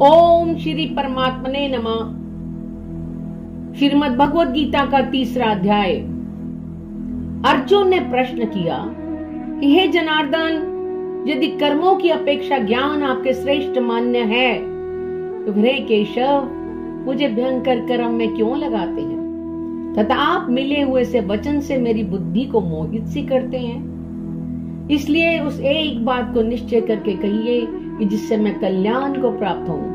ओम श्री परमात्मने नमः। श्रीमद् भगवद गीता का 3रा अध्याय। अर्जुन ने प्रश्न किया कि हे जनार्दन, यदि कर्मों की अपेक्षा ज्ञान आपके श्रेष्ठ मान्य है तो फिर हे केशव, मुझे भयंकर कर्म में क्यों लगाते हैं तथा आप मिले हुए से वचन से मेरी बुद्धि को मोहित सी करते हैं। इसलिए उस एक बात को निश्चय करके कहिए कि जिससे मैं कल्याण को प्राप्त हूं।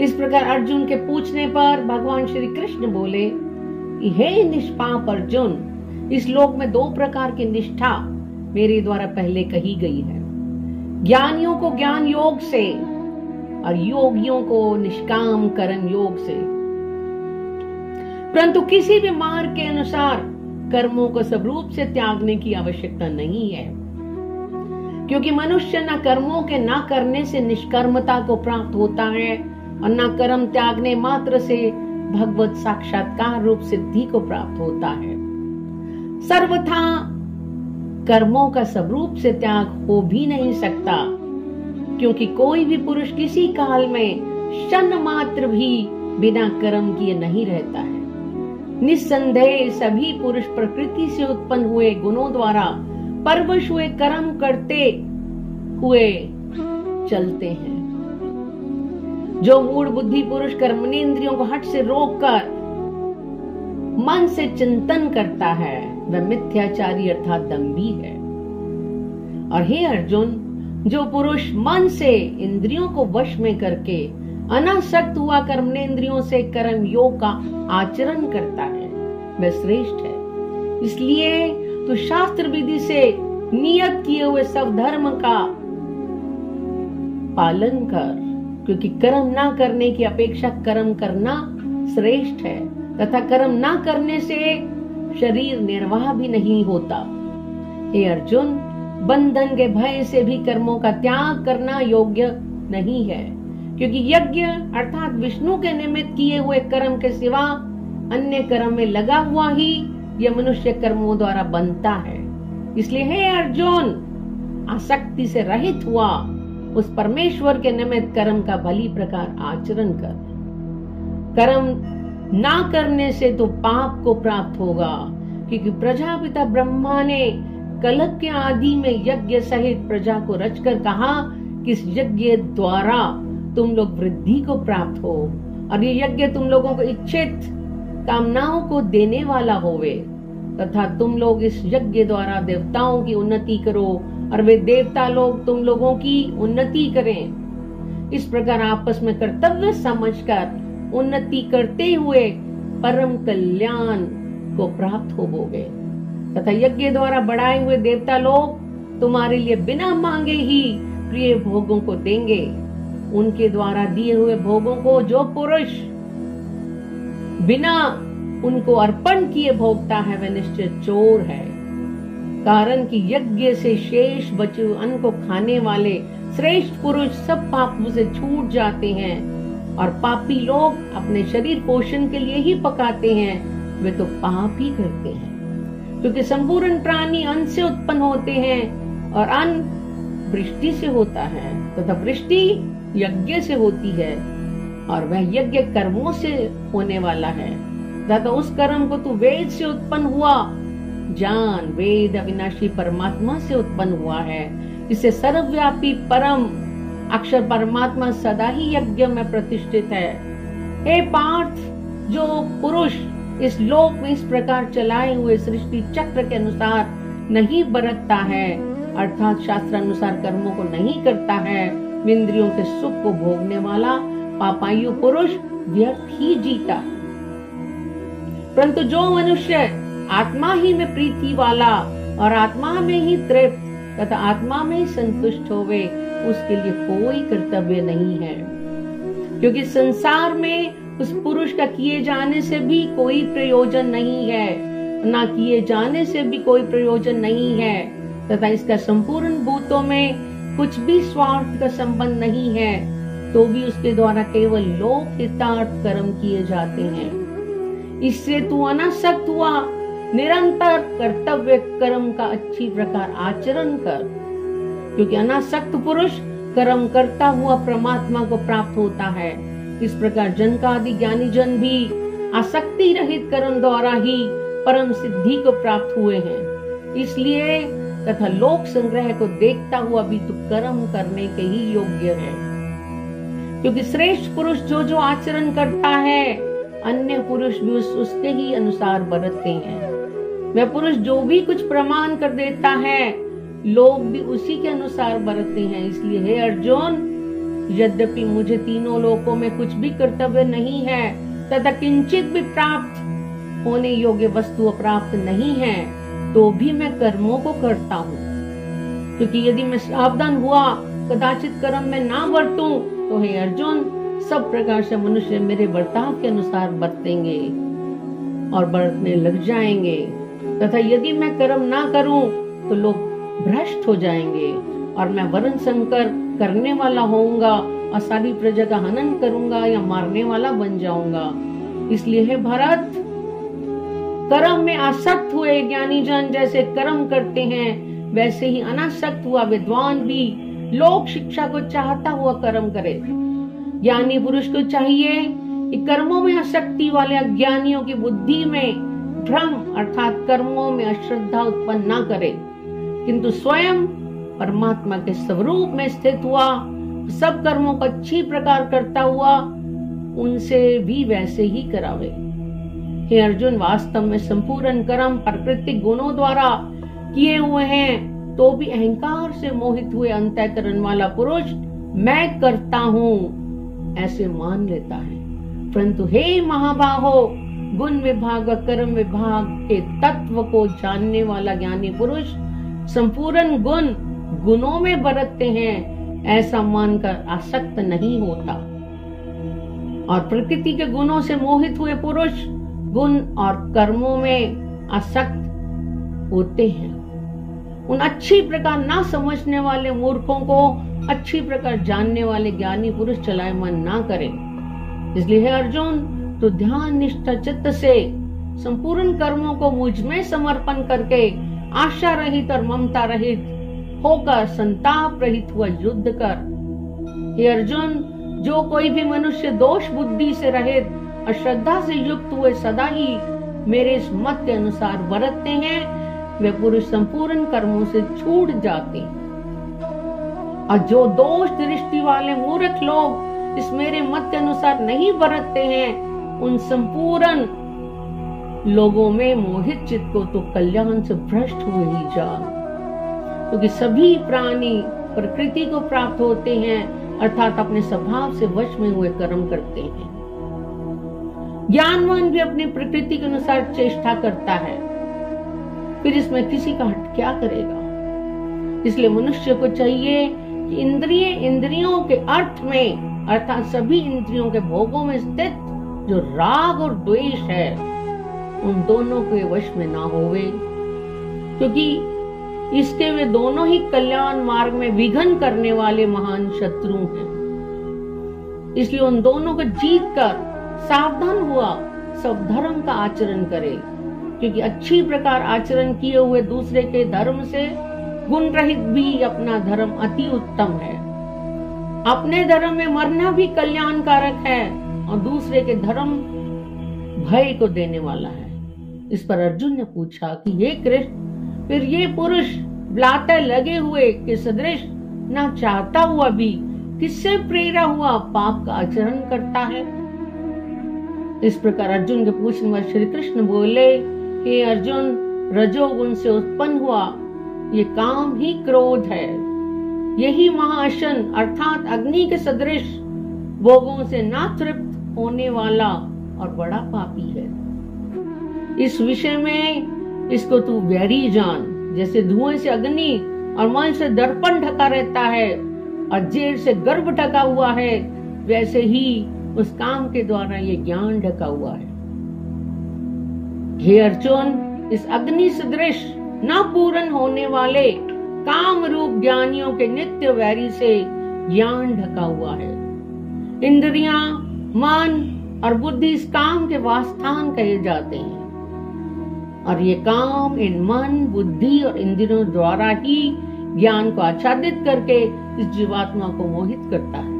इस प्रकार अर्जुन के पूछने पर भगवान श्री कृष्ण बोले कि हे निष्पाप अर्जुन, इस लोक में 2 प्रकार की निष्ठा मेरे द्वारा पहले कही गई है। ज्ञानियों को ज्ञान योग से और योगियों को निष्काम कर्म योग से। परंतु किसी भी मार्ग के अनुसार कर्मों को स्वरूप से त्यागने की आवश्यकता नहीं है, क्योंकि मनुष्य न कर्मों के न करने से निष्कर्मता को प्राप्त होता है और न कर्म त्यागने मात्र से भगवत साक्षात्कार रूप सिद्धि को प्राप्त होता है। सर्वथा कर्मों का स्वरूप से त्याग हो भी नहीं सकता, क्योंकि कोई भी पुरुष किसी काल में क्षण मात्र भी बिना कर्म किए नहीं रहता है। निस्संदेह सभी पुरुष प्रकृति से उत्पन्न हुए गुणों द्वारा परवश हुए कर्म करते हुए चलते हैं। जो मूढ़ बुद्धि पुरुष कर्मनेंद्रियों को हठ से रोककर मन से चिंतन करता है वह मिथ्याचारी अर्थात दंभी है। और हे अर्जुन, जो पुरुष मन से इंद्रियों को वश में करके अनासक्त हुआ कर्मनेंद्रियों से कर्म योग का आचरण करता है वह श्रेष्ठ है। इसलिए तो शास्त्र विधि से नियत किए हुए सब धर्म का पालन कर, क्योंकि कर्म ना करने की अपेक्षा कर्म करना श्रेष्ठ है तथा कर्म ना करने से शरीर निर्वाह भी नहीं होता। हे अर्जुन, बंधन के भय से भी कर्मों का त्याग करना योग्य नहीं है, क्योंकि यज्ञ अर्थात विष्णु के निमित्त किए हुए कर्म के सिवा अन्य कर्म में लगा हुआ ही यह मनुष्य कर्मों द्वारा बनता है। इसलिए हे अर्जुन, आसक्ति से रहित हुआ उस परमेश्वर के निमित्त कर्म का भली प्रकार आचरण कर। कर्म ना करने से तो पाप को प्राप्त होगा, क्योंकि प्रजापिता ब्रह्मा ने कलप के आदि में यज्ञ सहित प्रजा को रचकर कहा कि इस यज्ञ द्वारा तुम लोग वृद्धि को प्राप्त हो और ये यज्ञ तुम लोगों को इच्छित कामनाओं को देने वाला होवे, तथा तुम लोग इस यज्ञ द्वारा देवताओं की उन्नति करो और वे देवता लोग तुम लोगों की उन्नति करें। इस प्रकार आपस में कर्तव्य समझकर उन्नति करते हुए परम कल्याण को प्राप्त होगे, तथा यज्ञ द्वारा बढ़ाए हुए देवता लोग तुम्हारे लिए बिना मांगे ही प्रिय भोगों को देंगे। उनके द्वारा दिए हुए भोगों को जो पुरुष बिना उनको अर्पण किए भोगता है वह निश्चय चोर है। कारण कि यज्ञ से शेष बचे अन्न को खाने वाले श्रेष्ठ पुरुष सब पापों से छूट जाते हैं, और पापी लोग अपने शरीर पोषण के लिए ही पकाते हैं, वे तो पाप ही करते हैं। क्योंकि संपूर्ण प्राणी अन्न से उत्पन्न होते हैं और अन्न वृष्टि से होता है तथा वृष्टि यज्ञ से होती है, और वह यज्ञ कर्मों से होने वाला है तथा उस कर्म को तू वेद से उत्पन्न हुआ जान। वेद अविनाशी परमात्मा से उत्पन्न हुआ है, जिससे सर्वव्यापी परम अक्षर परमात्मा सदा ही यज्ञ में प्रतिष्ठित है। हे पार्थ, जो पुरुष इस लोक में इस प्रकार चलाए हुए सृष्टि चक्र के अनुसार नहीं बरतता है, अर्थात शास्त्र अनुसार कर्मों को नहीं करता है, इंद्रियों के सुख को भोगने वाला पापायु पुरुष व्यर्थ ही जीता। परंतु जो मनुष्य आत्मा ही में प्रीति वाला और आत्मा में ही तृप्त तथा आत्मा में ही संतुष्ट होवे, उसके लिए कोई कर्तव्य नहीं है। क्योंकि संसार में उस पुरुष का किए जाने से भी कोई प्रयोजन नहीं है, ना किए जाने से भी कोई प्रयोजन नहीं है, तथा इसका संपूर्ण भूतों में कुछ भी स्वार्थ का संबंध नहीं है, तो भी उसके द्वारा केवल लोक हितार्थ कर्म किए जाते हैं। इससे तू अनासक्त हुआ निरंतर कर्तव्य कर्म का अच्छी प्रकार आचरण कर, क्योंकि अनासक्त पुरुष कर्म करता हुआ परमात्मा को प्राप्त होता है। इस प्रकार जनकादि ज्ञानी जन भी आसक्ति रहित कर्म द्वारा ही परम सिद्धि को प्राप्त हुए हैं। इसलिए तथा लोक संग्रह को देखता हुआ भी तू कर्म करने के ही योग्य है, क्योंकि श्रेष्ठ पुरुष जो जो आचरण करता है अन्य पुरुष भी उसके ही अनुसार बरतते हैं। वह पुरुष जो भी कुछ प्रमाण कर देता है लोग भी उसी के अनुसार बरतते हैं। इसलिए हे अर्जुन, यद्यपि मुझे तीनों लोकों में कुछ भी कर्तव्य नहीं है तथा किंचित भी प्राप्त होने योग्य वस्तु प्राप्त नहीं है, तो भी मैं कर्मों को करता हूँ, क्योंकि यदि मैं सावधान हुआ कदाचित कर्म में ना बरतूं तो हे अर्जुन, सब प्रकार से मनुष्य मेरे बर्ताव के अनुसार बरतेंगे और बरतने लग जाएंगे, तथा यदि मैं कर्म ना करूं तो लोग भ्रष्ट हो जाएंगे और मैं वर्ण संकर करने वाला होऊंगा और सारी प्रजा का हनन करूंगा या मारने वाला बन जाऊंगा। इसलिए हे भरत, कर्म में आसक्त हुए ज्ञानी जन जैसे कर्म करते हैं वैसे ही अनासक्त हुआ विद्वान भी लोक शिक्षा को चाहता हुआ कर्म करे। ज्ञानी पुरुष को चाहिए कि कर्मों में आसक्ति वाले अज्ञानियों की बुद्धि में भ्रम अर्थात कर्मों में अश्रद्धा उत्पन्न न करे, किंतु स्वयं परमात्मा के स्वरूप में स्थित हुआ सब कर्मों को अच्छी प्रकार करता हुआ उनसे भी वैसे ही करावे। हे अर्जुन, वास्तव में संपूर्ण कर्म प्राकृतिक गुणों द्वारा किए हुए हैं, तो भी अहंकार से मोहित हुए अंतःकरण वाला पुरुष मैं करता हूँ ऐसे मान लेता है। परंतु हे महाबाहो, गुण विभाग व कर्म विभाग के तत्व को जानने वाला ज्ञानी पुरुष संपूर्ण गुणों में बरतते हैं ऐसा मानकर आसक्त नहीं होता, और प्रकृति के गुणों से मोहित हुए पुरुष गुण और कर्मों में आसक्त होते हैं। उन अच्छी प्रकार ना समझने वाले मूर्खों को अच्छी प्रकार जानने वाले ज्ञानी पुरुष चलायमान ना करें। इसलिए हे अर्जुन, तो ध्यान निष्ठा चित्त से संपूर्ण कर्मों को मुझ में समर्पण करके आशा रहित और ममता रहित होकर संताप रहित हुआ युद्ध कर। हे अर्जुन, जो कोई भी मनुष्य दोष बुद्धि से रहित और श्रद्धा से युक्त हुए सदा ही मेरे इस मत के अनुसार बरतते हैं वे पुरुष संपूर्ण कर्मों से छूट जाते हैं, और जो दोष दृष्टि वाले मूर्ख लोग इस मेरे मत के अनुसार नहीं बरतते हैं उन संपूर्ण लोगों में मोहित चित्त को तो कल्याण से भ्रष्ट हुए ही जा, क्योंकि सभी प्राणी प्रकृति को प्राप्त होते हैं अर्थात अपने स्वभाव से वश में हुए कर्म करते हैं। ज्ञानवान भी अपनी प्रकृति के अनुसार चेष्टा करता है, फिर इसमें किसी का हट क्या करेगा। इसलिए मनुष्य को चाहिए कि इंद्रियों के अर्थ में अर्थात सभी इंद्रियों के भोगों में स्थित जो राग और द्वेष है उन दोनों के वश में ना होवे, क्योंकि इसके वे दोनों ही कल्याण मार्ग में विघ्न करने वाले महान शत्रु हैं। इसलिए उन दोनों को जीत कर सावधान हुआ सब धर्म का आचरण करे, क्योंकि अच्छी प्रकार आचरण किए हुए दूसरे के धर्म से गुण रहित भी अपना धर्म अति उत्तम है। अपने धर्म में मरना भी कल्याणकारक है और दूसरे के धर्म भय को देने वाला है। इस पर अर्जुन ने पूछा कि हे कृष्ण, फिर ये पुरुष ब्लाते लगे हुए के सदृश न चाहता हुआ भी किससे प्रेरा हुआ पाप का आचरण करता है। इस प्रकार अर्जुन के पूछने पर श्री कृष्ण बोले, हे अर्जुन, रजोगुण से उत्पन्न हुआ ये काम ही क्रोध है, यही महाअशन अर्थात अग्नि के सदृश भोगों से ना तृप्त होने वाला और बड़ा पापी है। इस विषय में इसको तू वैरी जान। जैसे धुएं से अग्नि और मल से दर्पण ढका रहता है और जेर से गर्भ ढका हुआ है, वैसे ही उस काम के द्वारा ये ज्ञान ढका हुआ है। हे अर्जुन, इस अग्नि सदृश न पूर्ण होने वाले काम रूप ज्ञानियों के नित्य वैरी से ज्ञान ढका हुआ है। इंद्रियां, मन और बुद्धि इस काम के वासस्थान कहे जाते हैं, और ये काम इन मन, बुद्धि और इंद्रियों द्वारा ही ज्ञान को आच्छादित करके इस जीवात्मा को मोहित करता है।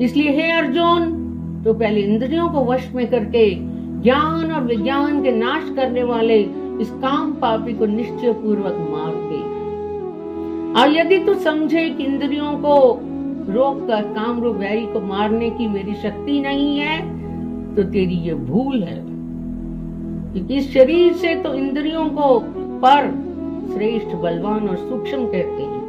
इसलिए हे अर्जुन, तो पहले इंद्रियों को वश में करके ज्ञान और विज्ञान के नाश करने वाले इस काम पापी को निश्चय पूर्वक मार दे। और यदि तू समझे कि इंद्रियों को रोक कर काम रूप वैरी को मारने की मेरी शक्ति नहीं है, तो तेरी ये भूल है। क्योंकि इस शरीर से तो इंद्रियों को पर श्रेष्ठ, बलवान और सूक्ष्म कहते हैं,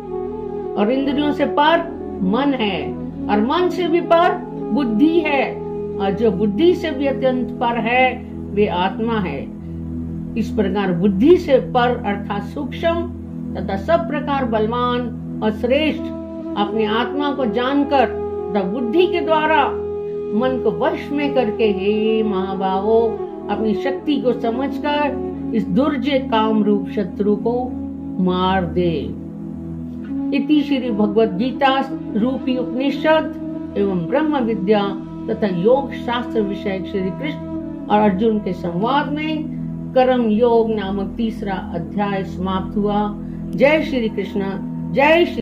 और इंद्रियों से पर मन है, और मन से भी पर बुद्धि है, और जो बुद्धि से भी अत्यंत पर है वे आत्मा है। इस प्रकार बुद्धि से पर अर्थात सूक्ष्म तथा सब प्रकार बलवान और श्रेष्ठ अपनी आत्मा को जानकर तथा बुद्धि के द्वारा मन को वश में करके, हे महाबाहो, अपनी शक्ति को समझकर इस दुर्जय काम रूप शत्रु को मार दे। इति श्री भगवद गीता रूपी उपनिषद एवं ब्रह्म विद्या तथा योग शास्त्र विषय श्री कृष्ण और अर्जुन के संवाद में कर्म योग नामक तीसरा अध्याय समाप्त हुआ। जय श्री कृष्ण, जय श्री